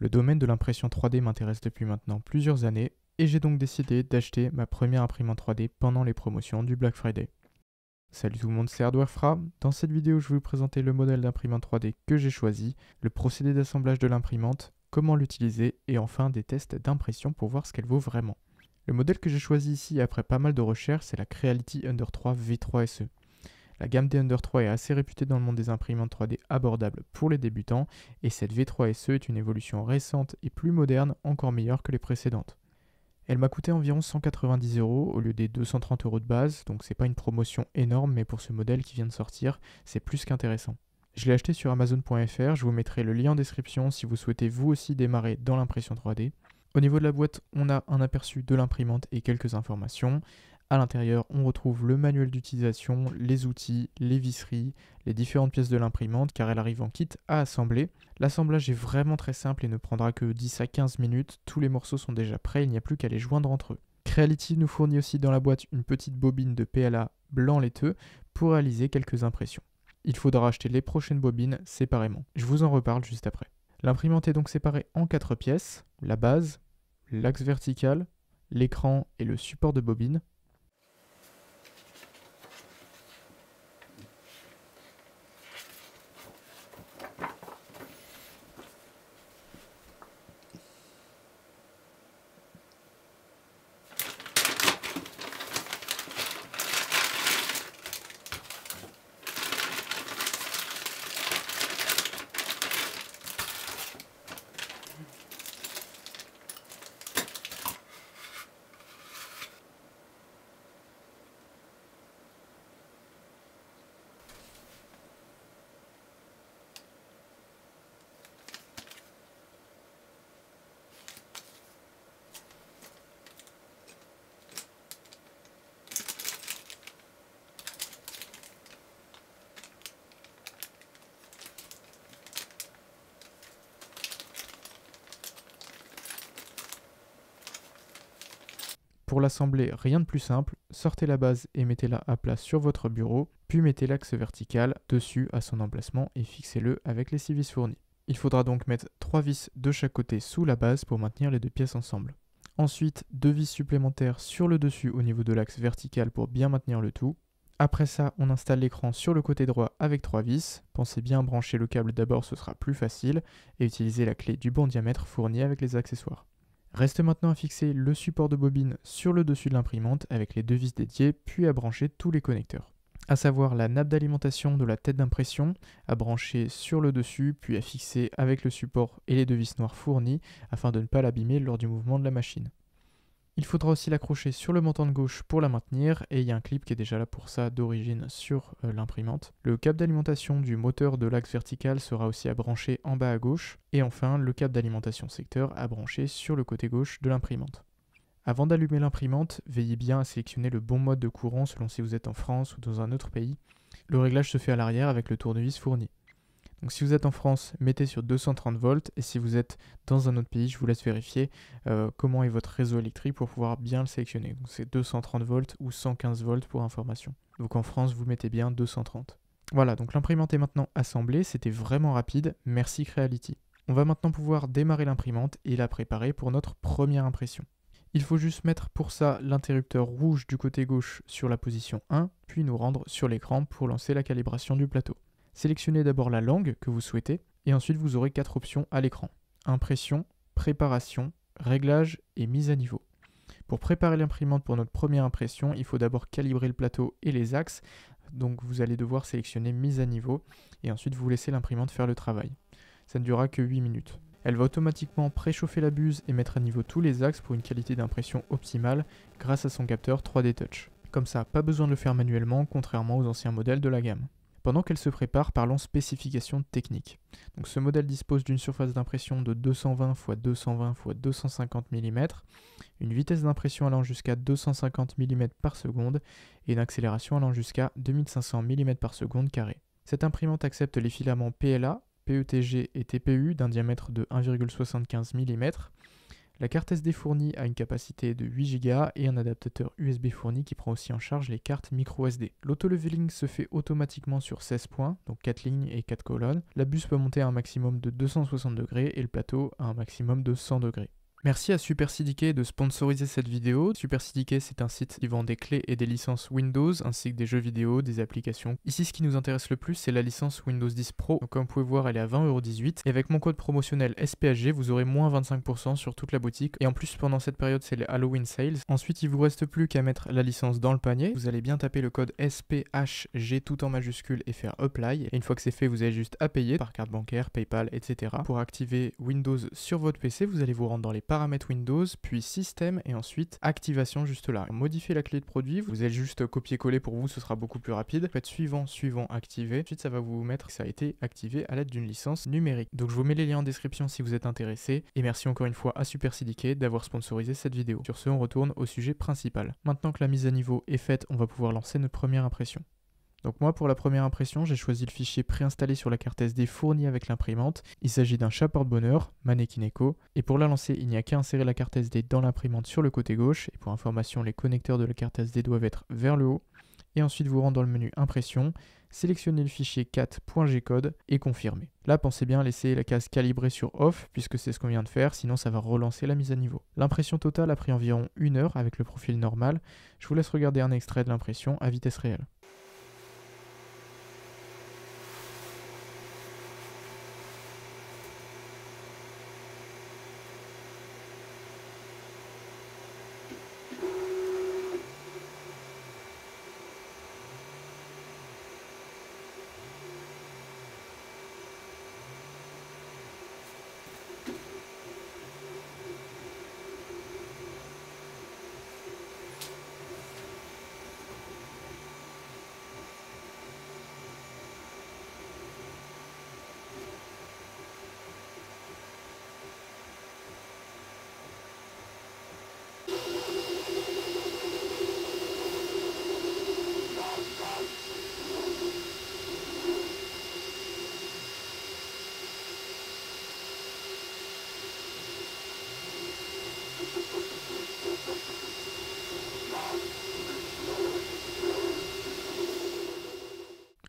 Le domaine de l'impression 3D m'intéresse depuis maintenant plusieurs années et j'ai donc décidé d'acheter ma première imprimante 3D pendant les promotions du Black Friday. Salut tout le monde, c'est HardwareFra. Dans cette vidéo, je vais vous présenter le modèle d'imprimante 3D que j'ai choisi, le procédé d'assemblage de l'imprimante, comment l'utiliser et enfin des tests d'impression pour voir ce qu'elle vaut vraiment. Le modèle que j'ai choisi ici après pas mal de recherches, c'est la Creality Ender 3 V3 SE. La gamme des Ender 3 est assez réputée dans le monde des imprimantes 3D abordables pour les débutants et cette V3 SE est une évolution récente et plus moderne, encore meilleure que les précédentes. Elle m'a coûté environ 190 € au lieu des 230 € de base, donc c'est pas une promotion énorme, mais pour ce modèle qui vient de sortir, c'est plus qu'intéressant. Je l'ai acheté sur Amazon.fr, je vous mettrai le lien en description si vous souhaitez vous aussi démarrer dans l'impression 3D. Au niveau de la boîte, on a un aperçu de l'imprimante et quelques informations. À l'intérieur, on retrouve le manuel d'utilisation, les outils, les visseries, les différentes pièces de l'imprimante car elle arrive en kit à assembler. L'assemblage est vraiment très simple et ne prendra que 10 à 15 minutes. Tous les morceaux sont déjà prêts, il n'y a plus qu'à les joindre entre eux. Creality nous fournit aussi dans la boîte une petite bobine de PLA blanc laiteux pour réaliser quelques impressions. Il faudra acheter les prochaines bobines séparément. Je vous en reparle juste après. L'imprimante est donc séparée en 4 pièces, la base, l'axe vertical, l'écran et le support de bobine. Pour l'assembler, rien de plus simple, sortez la base et mettez-la à plat sur votre bureau, puis mettez l'axe vertical dessus à son emplacement et fixez-le avec les 6 vis fournies. Il faudra donc mettre 3 vis de chaque côté sous la base pour maintenir les deux pièces ensemble. Ensuite, 2 vis supplémentaires sur le dessus au niveau de l'axe vertical pour bien maintenir le tout. Après ça, on installe l'écran sur le côté droit avec 3 vis. Pensez bien à brancher le câble d'abord, ce sera plus facile, et utilisez la clé du bon diamètre fournie avec les accessoires. Reste maintenant à fixer le support de bobine sur le dessus de l'imprimante avec les 2 vis dédiées, puis à brancher tous les connecteurs. À savoir la nappe d'alimentation de la tête d'impression, à brancher sur le dessus, puis à fixer avec le support et les 2 vis noires fournies afin de ne pas l'abîmer lors du mouvement de la machine. Il faudra aussi l'accrocher sur le montant de gauche pour la maintenir et il y a un clip qui est déjà là pour ça d'origine sur l'imprimante. Le câble d'alimentation du moteur de l'axe vertical sera aussi à brancher en bas à gauche et enfin le câble d'alimentation secteur à brancher sur le côté gauche de l'imprimante. Avant d'allumer l'imprimante, veillez bien à sélectionner le bon mode de courant selon si vous êtes en France ou dans un autre pays. Le réglage se fait à l'arrière avec le tournevis fourni. Donc si vous êtes en France, mettez sur 230 volts et si vous êtes dans un autre pays, je vous laisse vérifier comment est votre réseau électrique pour pouvoir bien le sélectionner. Donc c'est 230 volts ou 115 volts pour information. Donc en France, vous mettez bien 230. Voilà, donc l'imprimante est maintenant assemblée, c'était vraiment rapide, merci Creality. On va maintenant pouvoir démarrer l'imprimante et la préparer pour notre première impression. Il faut juste mettre pour ça l'interrupteur rouge du côté gauche sur la position 1, puis nous rendre sur l'écran pour lancer la calibration du plateau. Sélectionnez d'abord la langue que vous souhaitez et ensuite vous aurez 4 options à l'écran. Impression, préparation, réglage et mise à niveau. Pour préparer l'imprimante pour notre première impression, il faut d'abord calibrer le plateau et les axes. Donc vous allez devoir sélectionner mise à niveau et ensuite vous laissez l'imprimante faire le travail. Ça ne durera que 8 minutes. Elle va automatiquement préchauffer la buse et mettre à niveau tous les axes pour une qualité d'impression optimale grâce à son capteur 3D Touch. Comme ça, pas besoin de le faire manuellement contrairement aux anciens modèles de la gamme. Pendant qu'elle se prépare, parlons spécifications techniques. Donc ce modèle dispose d'une surface d'impression de 220 x 220 x 250 mm, une vitesse d'impression allant jusqu'à 250 mm par seconde et une accélération allant jusqu'à 2500 mm par seconde carré. Cette imprimante accepte les filaments PLA, PETG et TPU d'un diamètre de 1,75 mm. La carte SD fournie a une capacité de 8 Go et un adaptateur USB fourni qui prend aussi en charge les cartes micro SD. L'auto-leveling se fait automatiquement sur 16 points, donc 4 lignes et 4 colonnes. La buse peut monter à un maximum de 260 degrés et le plateau à un maximum de 100 degrés. Merci à Super CDK de sponsoriser cette vidéo. Super CDK, c'est un site qui vend des clés et des licences Windows, ainsi que des jeux vidéo, des applications. Ici, ce qui nous intéresse le plus, c'est la licence Windows 10 Pro. Donc, comme vous pouvez voir, elle est à 20,18 €. Et avec mon code promotionnel SPHG, vous aurez moins 25% sur toute la boutique. Et en plus, pendant cette période, c'est les Halloween Sales. Ensuite, il vous reste plus qu'à mettre la licence dans le panier. Vous allez bien taper le code SPHG tout en majuscule et faire Apply. Et une fois que c'est fait, vous avez juste à payer par carte bancaire, PayPal, etc. Pour activer Windows sur votre PC, vous allez vous rendre dans les paramètres Windows, puis système et ensuite activation juste là. Modifier la clé de produit, vous allez juste copier-coller pour vous, ce sera beaucoup plus rapide. Faites suivant, activer. Ensuite, ça va vous mettre que ça a été activé à l'aide d'une licence numérique. Donc je vous mets les liens en description si vous êtes intéressé. Et merci encore une fois à Super CDK d'avoir sponsorisé cette vidéo. Sur ce, on retourne au sujet principal. Maintenant que la mise à niveau est faite, on va pouvoir lancer notre première impression. Donc moi, pour la première impression, j'ai choisi le fichier préinstallé sur la carte SD fournie avec l'imprimante. Il s'agit d'un chat porte-bonheur, Mannequin Echo. Et pour la lancer, il n'y a qu'à insérer la carte SD dans l'imprimante sur le côté gauche. Et pour information, les connecteurs de la carte SD doivent être vers le haut. Et ensuite, vous rentrez dans le menu Impression, sélectionnez le fichier 4.gcode et confirmez. Là, pensez bien à laisser la case calibrée sur Off, puisque c'est ce qu'on vient de faire, sinon ça va relancer la mise à niveau. L'impression totale a pris environ 1 heure avec le profil normal. Je vous laisse regarder un extrait de l'impression à vitesse réelle.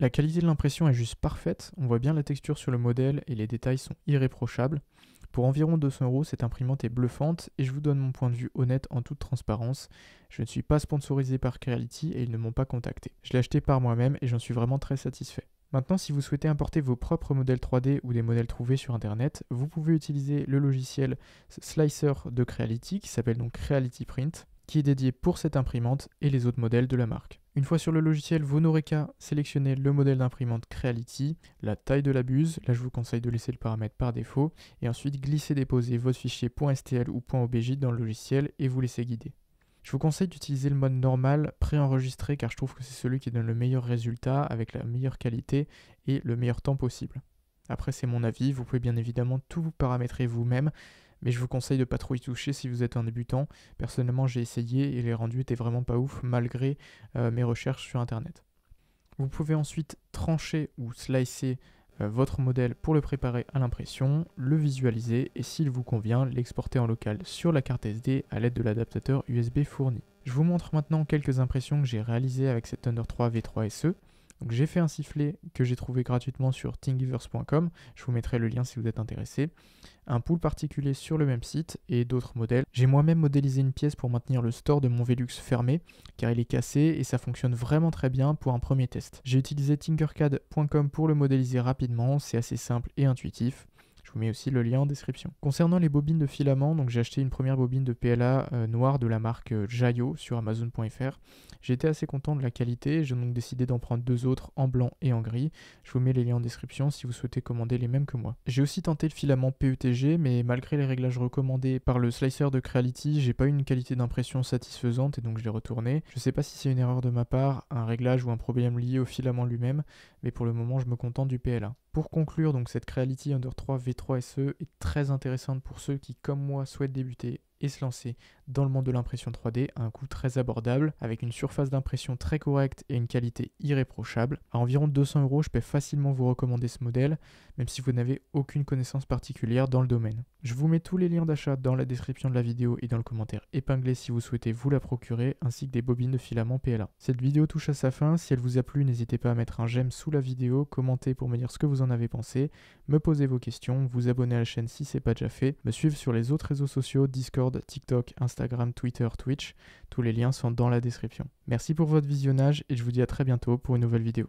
La qualité de l'impression est juste parfaite, on voit bien la texture sur le modèle et les détails sont irréprochables. Pour environ 200 €, cette imprimante est bluffante et je vous donne mon point de vue honnête en toute transparence. Je ne suis pas sponsorisé par Creality et ils ne m'ont pas contacté. Je l'ai acheté par moi-même et j'en suis vraiment très satisfait. Maintenant, si vous souhaitez importer vos propres modèles 3D ou des modèles trouvés sur internet, vous pouvez utiliser le logiciel Slicer de Creality qui s'appelle donc Creality Print, qui est dédié pour cette imprimante et les autres modèles de la marque. Une fois sur le logiciel, vous n'aurez qu'à sélectionner le modèle d'imprimante Creality, la taille de la buse, là je vous conseille de laisser le paramètre par défaut, et ensuite glisser-déposer votre fichier .stl ou .obj dans le logiciel et vous laissez guider. Je vous conseille d'utiliser le mode normal préenregistré car je trouve que c'est celui qui donne le meilleur résultat avec la meilleure qualité et le meilleur temps possible. Après c'est mon avis, vous pouvez bien évidemment tout vous paramétrer vous-même, mais je vous conseille de ne pas trop y toucher si vous êtes un débutant. Personnellement, j'ai essayé et les rendus étaient vraiment pas ouf malgré mes recherches sur internet. Vous pouvez ensuite trancher ou slicer votre modèle pour le préparer à l'impression, le visualiser et s'il vous convient, l'exporter en local sur la carte SD à l'aide de l'adaptateur USB fourni. Je vous montre maintenant quelques impressions que j'ai réalisées avec cette Thunder 3 V3 SE. Donc j'ai fait un sifflet que j'ai trouvé gratuitement sur thingiverse.com, je vous mettrai le lien si vous êtes intéressé, un pool particulier sur le même site et d'autres modèles. J'ai moi-même modélisé une pièce pour maintenir le store de mon Velux fermé car il est cassé et ça fonctionne vraiment très bien pour un premier test. J'ai utilisé tinkercad.com pour le modéliser rapidement, c'est assez simple et intuitif. Je vous mets aussi le lien en description. Concernant les bobines de filament, donc j'ai acheté une première bobine de PLA noire de la marque Jayo sur Amazon.fr. J'ai été assez content de la qualité, j'ai donc décidé d'en prendre 2 autres en blanc et en gris. Je vous mets les liens en description si vous souhaitez commander les mêmes que moi. J'ai aussi tenté le filament PETG, mais malgré les réglages recommandés par le slicer de Creality, j'ai pas eu une qualité d'impression satisfaisante et donc je l'ai retourné. Je sais pas si c'est une erreur de ma part, un réglage ou un problème lié au filament lui-même, mais pour le moment je me contente du PLA. Pour conclure, donc cette Creality Thunder 3 V3 SE est très intéressante pour ceux qui, comme moi, souhaitent débuter et se lancer dans le monde de l'impression 3D à un coût très abordable, avec une surface d'impression très correcte et une qualité irréprochable. À environ 200 €, je peux facilement vous recommander ce modèle, même si vous n'avez aucune connaissance particulière dans le domaine. Je vous mets tous les liens d'achat dans la description de la vidéo et dans le commentaire épinglé si vous souhaitez vous la procurer, ainsi que des bobines de filament PLA. Cette vidéo touche à sa fin. Si elle vous a plu, n'hésitez pas à mettre un j'aime sous la vidéo, commenter pour me dire ce que vous en avez pensé, me poser vos questions, vous abonner à la chaîne si ce n'est pas déjà fait, me suivre sur les autres réseaux sociaux, Discord, TikTok, Instagram, Twitter, Twitch. Tous les liens sont dans la description. Merci pour votre visionnage et je vous dis à très bientôt pour une nouvelle vidéo.